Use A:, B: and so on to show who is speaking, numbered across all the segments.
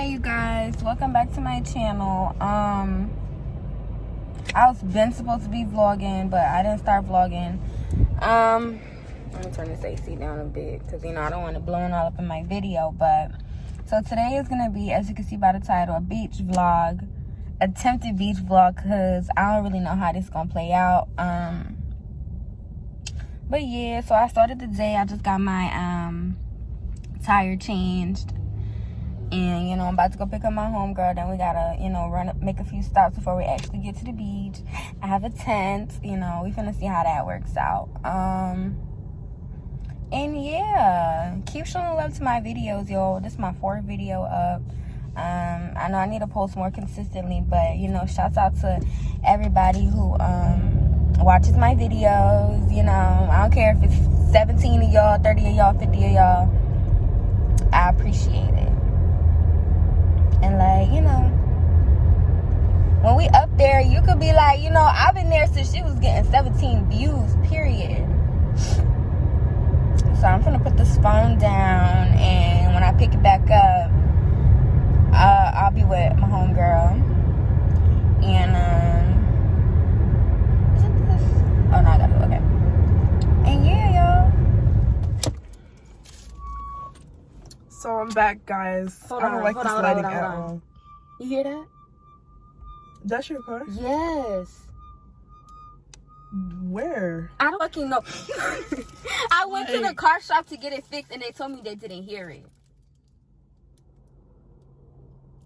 A: Hey you guys, welcome back to my channel. I was supposed to be vlogging, but I didn't start vlogging. I'm gonna turn this AC down a bit because I don't want it blowing all up in my video. But so today is gonna be, as you can see by the title, a beach vlog, attempted beach vlog, because I don't really know how this is gonna play out. But yeah, so I started the day. I just got my tire changed. And, I'm about to go pick up my homegirl. Then we gotta, make a few stops before we actually get to the beach. I have a tent. We finna see how that works out. And yeah, keep showing love to my videos, yo. This is my 4th video up. I know I need to post more consistently, but, shouts out to everybody who watches my videos. I don't care if it's 17 of y'all, 30 of y'all, 50 of y'all. I appreciate it. And when we up there, you could be like, I've been there since she was getting 17 views, period. So I'm gonna put this phone down, and when I pick it back up, I'll be with my homegirl. And isn't this? Oh no, I got it. Okay. And yeah, y'all.
B: So I'm back, guys. I don't like this lighting at all.
A: You hear that?
B: That's your car?
A: Yes.
B: Where?
A: I don't fucking know. I went to the car shop to get it fixed, and they told me they didn't hear it.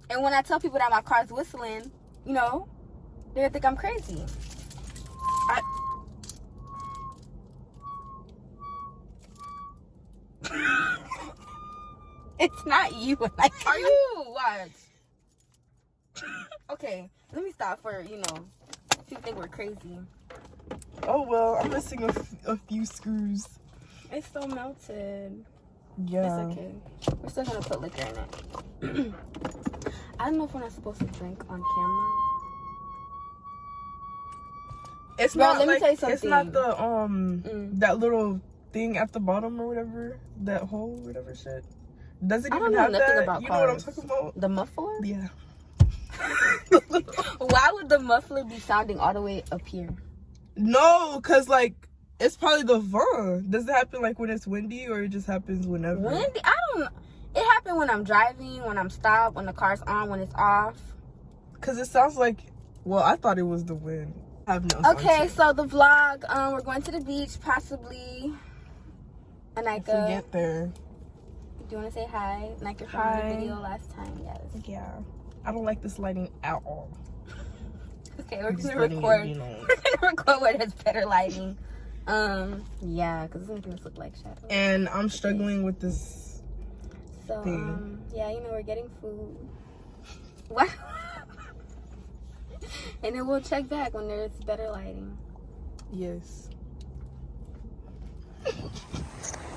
A: And when I tell people that my car's whistling, they think I'm crazy. It's not you. Are you? What? Okay, let me stop for, if you think we're crazy.
B: Oh, well, I'm missing a few screws.
A: It's so melted.
B: Yeah.
A: It's okay. We're still going to put liquor in it. I don't know if we're not supposed to drink on camera.
B: It's
A: Bro,
B: not
A: let me tell you something.
B: It's not the, that little thing at the bottom or whatever. That hole, whatever shit. Does it even have that?
A: About
B: you
A: cars.
B: know what I'm talking about?
A: The muffler?
B: Yeah.
A: Why would the muffler be sounding all the way up here?
B: No, because, it's probably the vent. Does it happen, when it's windy, or it just happens whenever?
A: Windy? I don't know. It happens when I'm driving, when I'm stopped, when the car's on, when it's off.
B: Because it sounds like, well, I thought it was the wind. I have no
A: Okay, so the vlog, we're going to the beach, possibly. And
B: if we get there.
A: Do you want to say hi? Like your filmed the video last time, yes.
B: Yeah. I don't like this lighting at all.
A: Okay, we're gonna record. We're gonna record where there's better lighting. Yeah, because it's making us look like shadows.
B: And I'm struggling with this thing.
A: Yeah, we're getting food. What? And then we'll check back when there's better lighting.
B: Yes.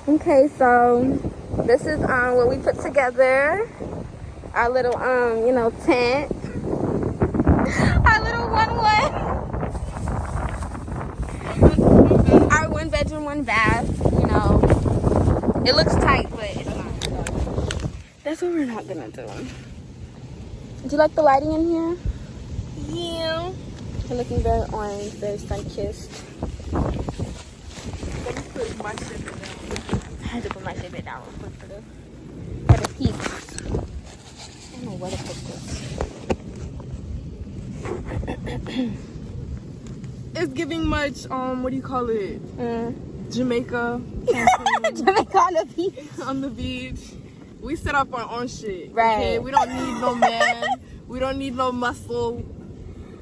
A: Okay, so this is what we put together. Our little tent. Our little 1-1. Our 1-bedroom, 1-bath. It looks tight, but it's not. That's what we're not gonna do. Do you like the lighting in here? Yeah. You're looking very orange, very sun-kissed.
B: Let me put my shit down.
A: I had to put my shit down real quick for the peaks. I don't know where to put this.
B: It's giving much, what do you call it? Jamaica.
A: Jamaica on the beach.
B: On the beach. We set up our own shit.
A: Right.
B: Okay? We don't need no man. We don't need no muscle.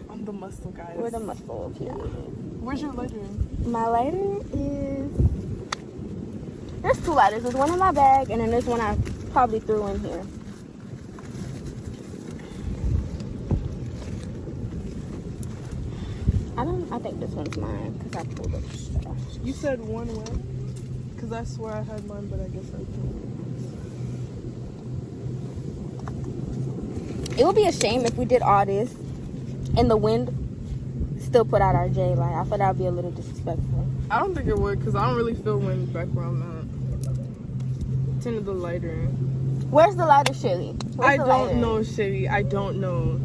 B: I'm the muscle, guys.
A: We're the muscle here.
B: Where's your lighter?
A: My lighter is... There's 2 lighters. There's one in my bag, and then there's one I probably threw in here. I think this one's mine, because I pulled up stuff.
B: You said one way? Because I swear I had mine, but I guess I didn't.
A: It would be a shame if we did all this, and the wind still put out our J light. I thought that would be a little disrespectful.
B: I don't think it would, because I don't really feel wind back where I'm at. Tinted the lighter.
A: Where's the lighter, Shelly?
B: I don't know, Shitty. I don't know.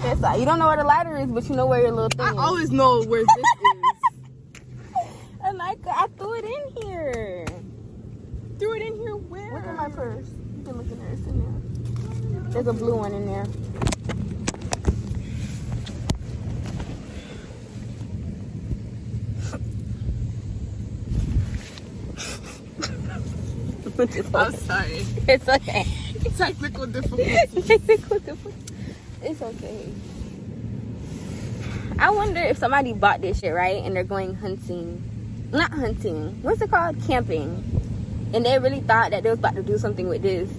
A: That's like, you don't know where the lighter is, but you know where your little thing is.
B: I always know where this is.
A: And like, I threw it in here.
B: Threw it in here where?
A: Look at my purse. You can look in there. It's in there. There's a blue one in there.
B: I'm sorry.
A: It's okay.
B: Technical difficulties.
A: It's okay. I wonder if somebody bought this shit, right? And they're going hunting. Not hunting. What's it called? Camping. And they really thought that they was about to do something with this.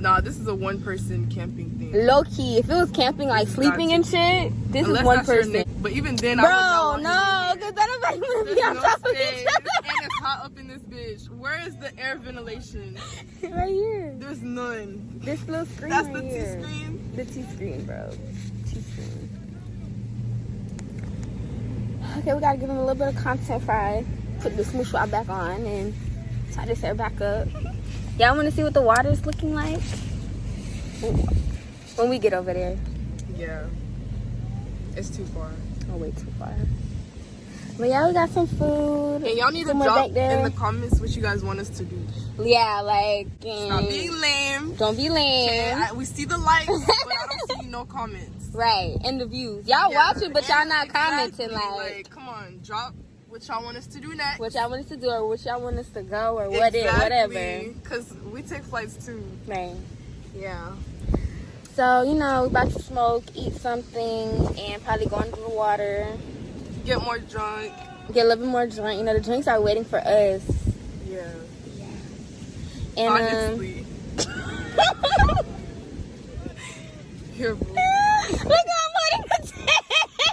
B: Nah, this is a one-person camping thing.
A: Low key. If it was camping, like sleeping and shit, this is one person.
B: But even then,
A: bro,
B: I would
A: no, because then I'm like, gonna be on top of each other.
B: And it's hot up in this bitch. Where is the air ventilation?
A: Right here.
B: There's none.
A: This little screen.
B: That's
A: right
B: the
A: here.
B: T-screen?
A: The T-screen, bro. T-screen. Okay, we gotta give him a little bit of content fry. Put the smooth shot back on and tie this hair back up. Y'all wanna see what the water's looking like? When we get over there.
B: Yeah. It's too far.
A: Oh, way too far. But yeah, we got some food.
B: And y'all need to drop in the comments what you guys want us to do.
A: Yeah, like...
B: Stop being lame.
A: Don't be lame.
B: Okay, we see the likes, but I don't see no comments.
A: Right, and the views. Y'all watching, but y'all not commenting.
B: Like, come on, drop what y'all want us to do next.
A: What y'all want us to do, or what y'all want us to go, or whatever.
B: Because we take flights too.
A: Right.
B: Yeah.
A: So, you know, we're about to smoke, eat something, and probably go into the water.
B: Get more drunk.
A: Get a little bit more drunk. You know, the drinks are waiting for us.
B: Yeah.
A: And,
B: honestly. Here, boo.
A: Look how I'm holding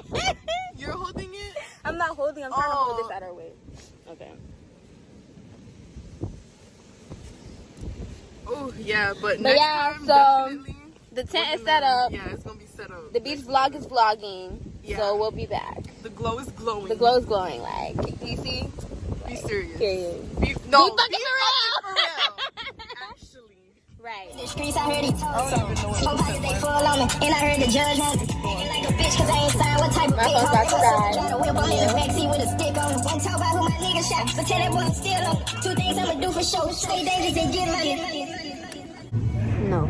A: the
B: You're holding it?
A: I'm not holding. I'm trying to hold this out our way. Okay.
B: Oh, yeah, but next time,
A: so
B: definitely.
A: The tent is set up.
B: Yeah, it's gonna be set up.
A: The beach vlog is vlogging.
B: Yeah.
A: So we'll be back.
B: The glow is glowing.
A: The glow is glowing. Like, you see?
B: Be serious.
A: Period.
B: Be
A: fucking for real.
B: Actually.
A: Right.
C: The streets, I heard he told some. Whole pockets, they full on me. And I heard the judge want it. Like a bitch, cause I ain't signed what type of
A: My phone's about to die.
C: Try to whip on in the backseat with a stick on it. Won't talk about who my nigga shot. But tell that boy I'm still on it. 2 things I'ma do for sure. Stay dangerous and get money.
A: No.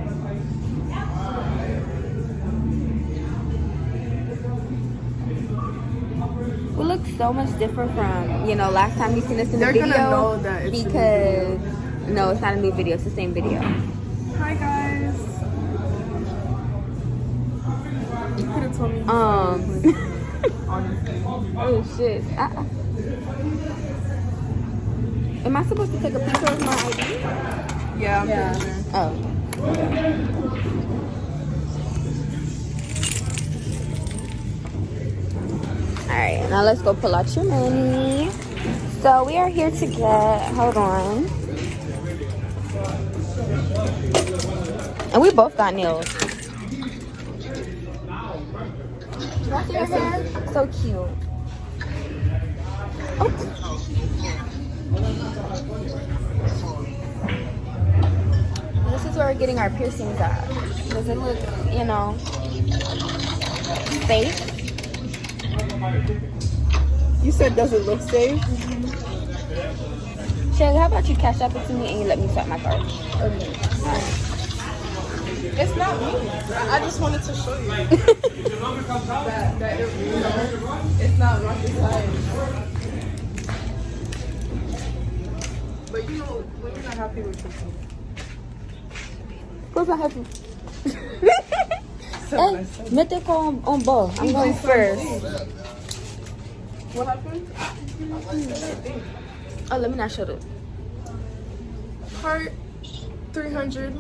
A: We look so much different from, you know, last time you seen us in the video.
B: They're gonna know that it's
A: because no, it's not a new video, it's the same video.
B: Hi guys. You could have told me.
A: Oh shit. Am I supposed to take a picture of my ID?
B: Yeah, I'm pretty sure.
A: Oh. Alright, now let's go pull out your money. So we are here to get, hold on. And we both got nails. Did I see your hair? So cute. Oops. This is where we're getting our piercings at. Does it look, you know, safe?
B: You said, does it look safe?
A: Shelly, how about you cash up it to me and you let me swipe my card?
B: Okay.
A: Alright.
B: It's not me. I just wanted to show you that it, you know, it's not rocket science. But you know, when you're not happy with yourself.
A: Who's not happy? Hey, mete con on ball. I'm going first.
B: What happened?
A: Oh, let me not show it.
B: Part 300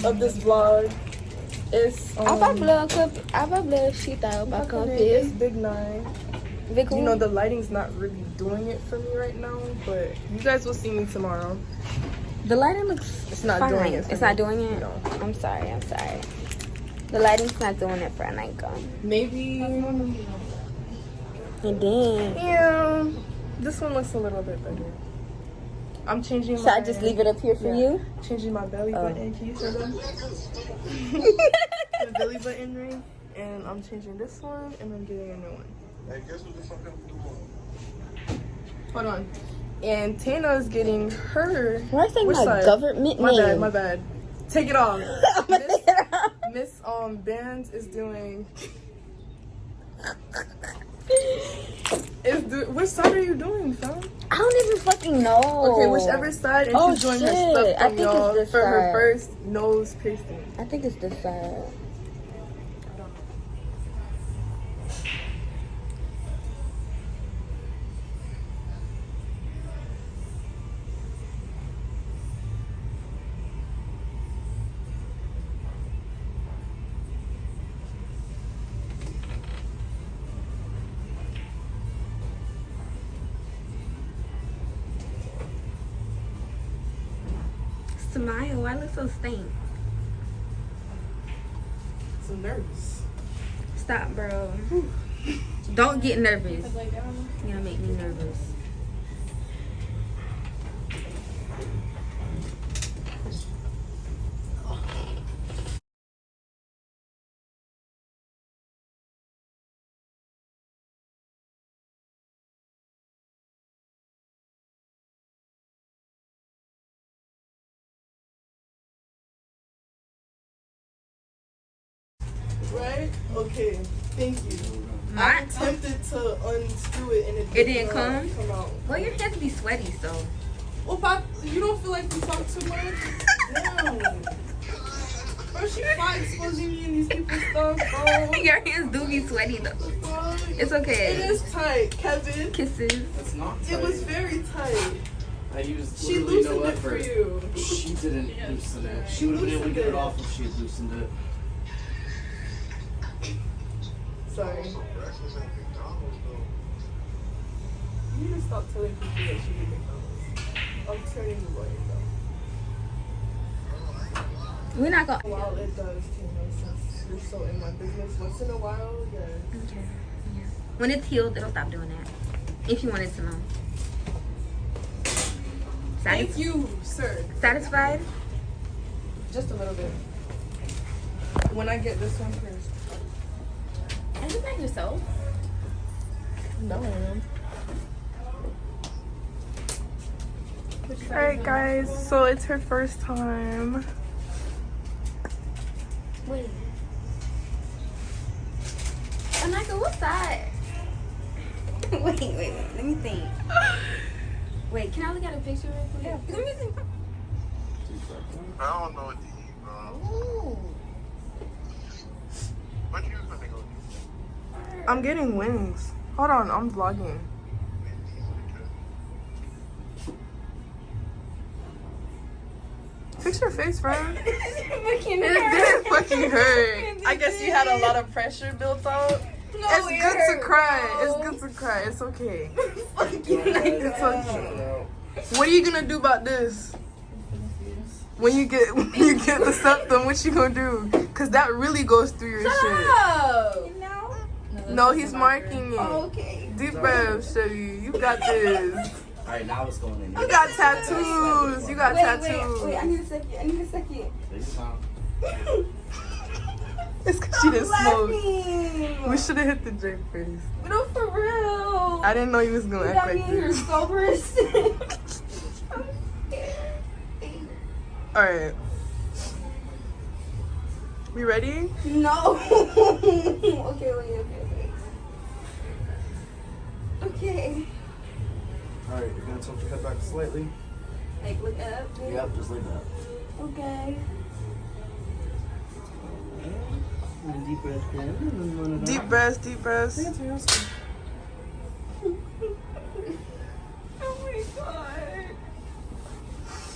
B: of this vlog is
A: Habla shita pa
B: it's Big 9.
A: Vic,
B: You know, the lighting's not really doing it for me right now, but you guys will see me tomorrow.
A: the lighting looks
B: It's not
A: fine.
B: doing it for
A: It's
B: me.
A: not doing it?
B: No.
A: I'm sorry. The lighting's not doing it for Nico.
B: Maybe.
A: And then
B: Yeah. This one looks a little bit better. I'm changing.
A: Should I just leave it up here for you?
B: Changing my belly button. Can you see them? The belly button ring, and I'm changing this one, and I'm getting a new one. Hey, guess what the fuck I'm doing? Hold on. And Tana's getting her.
A: Why say my
B: side?
A: government name?
B: My bad. Take it off. Miss Bands is doing. Which side are you doing, fam?
A: I don't even fucking know.
B: Okay, whichever side, and she's doing her stuff from y'all for her first nose piercing.
A: I think it's this side. Smile, why look so stained?
B: Some nervous.
A: Stop, bro. Don't get nervous. You're gonna make me nervous.
B: Right? Okay. Thank you.
A: I
B: attempted to unscrew it and it
A: didn't come
B: out.
A: Well, your hands be sweaty, so.
B: Well, you don't feel like you talk too much? Damn. Bro, she fine exposing me in these people's stuff, bro.
A: Your hands do be sweaty, though. It's okay.
B: It is tight, Kevin.
A: Kisses.
D: It's not tight.
B: It was very tight.
D: I used
B: She
D: literally
B: loosened
D: no
B: it for
D: effort.
B: you.
D: She didn't loosen it. She would have been able to get it off if she had loosened it.
B: Sorry. You need to stop telling people that she did McDonald's. I'm turning you away, though.
A: We're not gonna.
B: While it does, Tina, since you're so in my business, once in a while, yes.
A: Okay. Yeah. When it's healed, it'll stop doing that. If you wanted to know.
B: Thank you, sir.
A: Satisfied?
B: Just a little bit. When I get this one first.
A: Is it like yourself?
B: No, I am. Alright, guys, so it's her first time.
A: Wait. Annika, what side? wait. Let me think. Wait, can I look at a picture real quick? Yeah. Let me see.
E: I don't know what to eat, bro.
A: Ooh.
E: What you gonna go do?
B: I'm getting wings. Hold on, I'm vlogging. Fix your face, friend. It didn't fucking hurt. I guess you had a lot of pressure built up.
A: No,
B: It's good to cry.
A: Bro.
B: It's good to cry. It's okay.
A: Fuck you.
B: It's okay. What are you gonna do about this? When you get the septum, what you gonna do? Cause that really goes through your shit.
A: Oh.
B: No, he's marking it.
A: Oh, okay.
B: Deep breath, Chevy. You got this.
D: Alright, now it's going in.
B: You got tattoos. You got tattoos.
A: Wait, I need a second.
D: Take your time.
B: It's cause she didn't smoke.
A: Laughing.
B: We should have hit the drink first.
A: No, for real.
B: I didn't know you was gonna
A: You
B: act
A: got me
B: like
A: in your
B: this.
A: sober stick.
B: Alright. We ready?
A: No. okay, wait. Okay.
D: Alright, you're gonna tilt your head back slightly.
A: Like, look up.
D: Yep, just like that.
A: Okay.
D: And deep breath in. And then run it
B: Deep
D: out.
B: breaths, deep breaths.
A: Oh my god.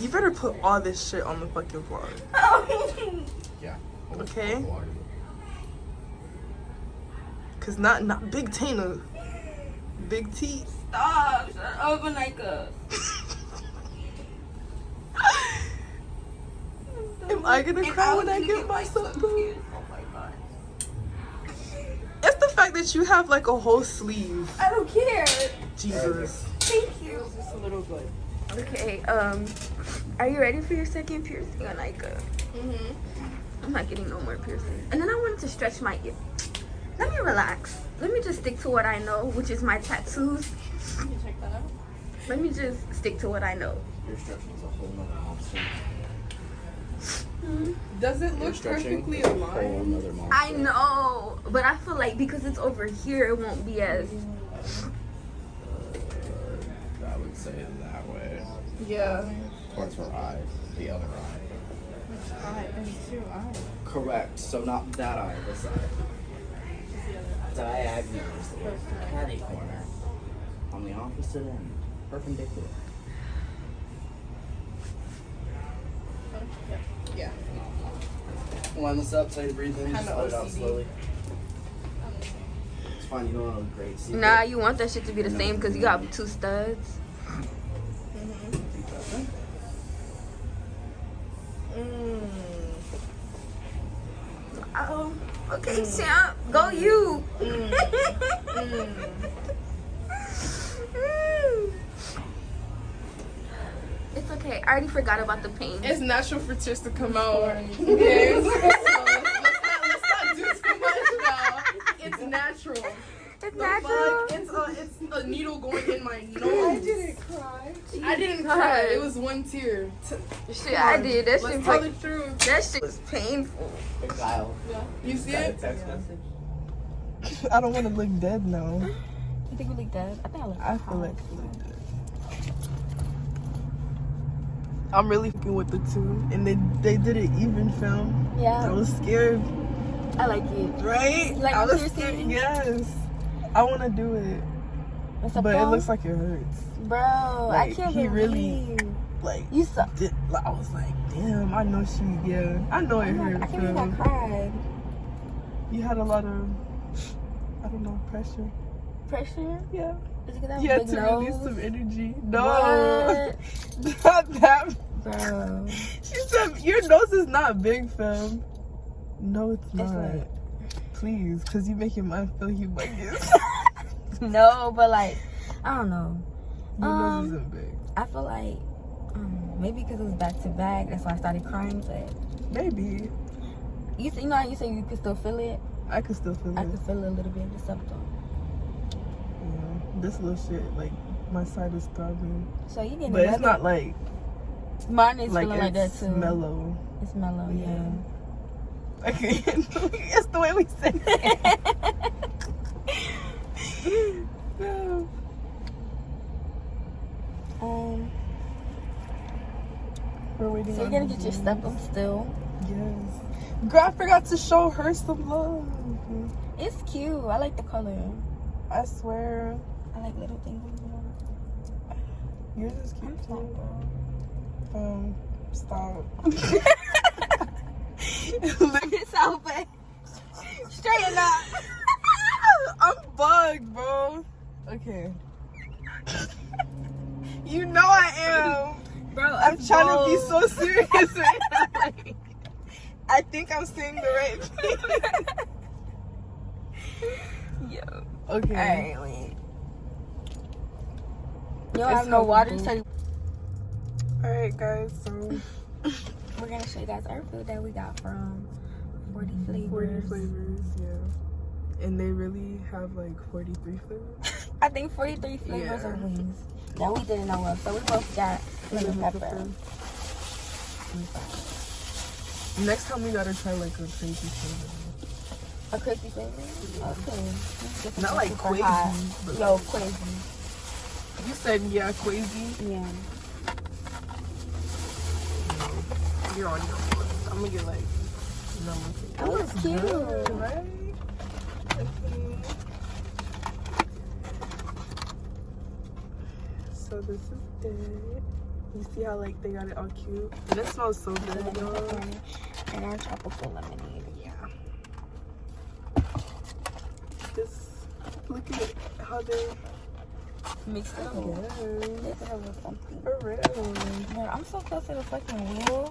B: You better put all this shit on the fucking vlog.
D: Yeah.
B: Okay. Cause not Big Tana. Big T.
A: Stop. Shut up, Anika.
B: Am I gonna cry when I get myself through?
A: Oh my god.
B: It's the fact that you have like a whole sleeve.
A: I don't care.
B: Jesus.
A: Thank you.
B: Just a little bit.
A: Okay, are you ready for your second piercing or like I'm not getting no more piercings. And then I wanted to stretch my ear. Let me relax. Let me just stick to what I know, which is my tattoos.
B: Can you check that out?
A: Let me just stick to what I know.
D: Your stretching is a whole nother monster.
B: Does it
D: Your
B: look
D: stretching
B: perfectly
D: is a whole
B: aligned?
D: nother monster.
A: I know, but I feel like because it's over here, it won't be as...
D: I would say it that way.
B: Yeah.
D: Towards her eye. The other eye.
B: Eye. There's two eyes.
D: Correct. So not that eye, this eye. Diagonal is the word. Catty corner. On the opposite end. Perpendicular.
B: Yeah.
D: Line this up, so you breathe in, just
B: Kinda
D: let it out
B: OCD.
D: slowly. It's fine, you don't want a great secret.
A: Nah, you want that shit to be the same because you got 2 studs. Oh, okay, champ. Go you. It's okay. I already forgot about the pain.
B: It's natural for tears to come out. Okay? So let's not do too much now. It's natural.
A: It's
B: The
A: natural.
B: fuck? It's a needle going in my nose. I didn't
A: God.
B: cry. It was one tear.
A: Shit, I did. That
B: Let's
A: shit,
B: tell the truth.
A: that shit was painful.
D: Hey, Kyle.
B: You see
D: Got a
B: it?
D: text message?
F: I don't want to look dead now.
A: You think we look dead? I think I look
F: I feel like I look dead. I'm really fucking with the two, and they did it even film. I
A: Yeah,
F: was scared,
A: I like it.
F: right?
A: Like
F: I was
A: piercing?
F: scared. Yes, I want to do it,
A: What's up,
F: but it
A: bro?
F: looks like it hurts.
A: Bro, I
F: like,
A: can't
F: he really-
A: believe.
F: Like
A: You suck.
F: I was like, damn. I know she. Yeah, I know it hurt.
A: I can't believe I
F: Phil.
A: cried.
F: You had a lot of, I don't know, pressure.
A: Pressure?
F: Yeah.
A: Is it 'cause I have
F: You
A: a
F: had
A: big
F: to
A: nose?
F: release some energy. No,
A: What?
F: not that.
A: Bro.
F: She said, your nose is not big, fam. No, it's not.
A: not.
F: Please, because you making mine feel humongous.
A: No, but like, I don't know.
F: Your nose isn't big.
A: I feel like maybe because it was back to back, that's why I started crying. But
F: Maybe.
A: you know how you say you can still feel it?
F: I can still feel
A: I
F: it.
A: can feel it a little bit in the septum.
F: Yeah. This little shit, like, my side is throbbing.
A: So you getting
F: But it's
A: another-
F: not like,
A: Mine is feeling like that
F: it's
A: too.
F: mellow.
A: It's mellow, yeah.
F: Okay. It's the way we say it. No. We're waiting
A: So you're
F: on
A: gonna
F: the
A: get your
F: news.
A: septum still.
F: Yes. Girl, I forgot to show her some love.
A: It's cute. I like the color.
F: I swear.
A: I like little things.
F: Yours is cute too. Stop. Look
A: It's out, but straighten up.
F: I'm bugged, bro. Okay. You know I am.
A: Bro,
F: I'm trying to be so serious right now. Like, I think I'm saying the right thing.
A: Yo.
F: Okay.
A: Alright, wait. You don't have no water, so
F: Alright, guys, so
A: we're gonna show you guys our food that we got from 40 Flavors.
F: 40 flavors, yeah. And they really have like 43 flavors.
A: I think 43 flavors
F: Yeah.
A: of wings that we didn't know of. So we both got lemon pepper.
F: Next time we gotta try like a crazy flavor.
A: A crazy flavor? Okay. Let's get some
F: Not like
A: super
F: crazy,
A: hot.
F: but
A: Yo, crazy.
F: You said yeah, crazy.
A: Yeah.
F: You're on your own. I'm gonna get like number.
A: That looks cute.
F: Good, right? Okay. So this is it. You see how like they got it all cute? And it smells so good, y'all.
A: And our tropical lemonade.
F: Yeah. Just look at how they
A: Mixed it up.
F: yeah,
A: Mix it up with something.
F: for real.
A: Man, I'm so close to the fucking wheel.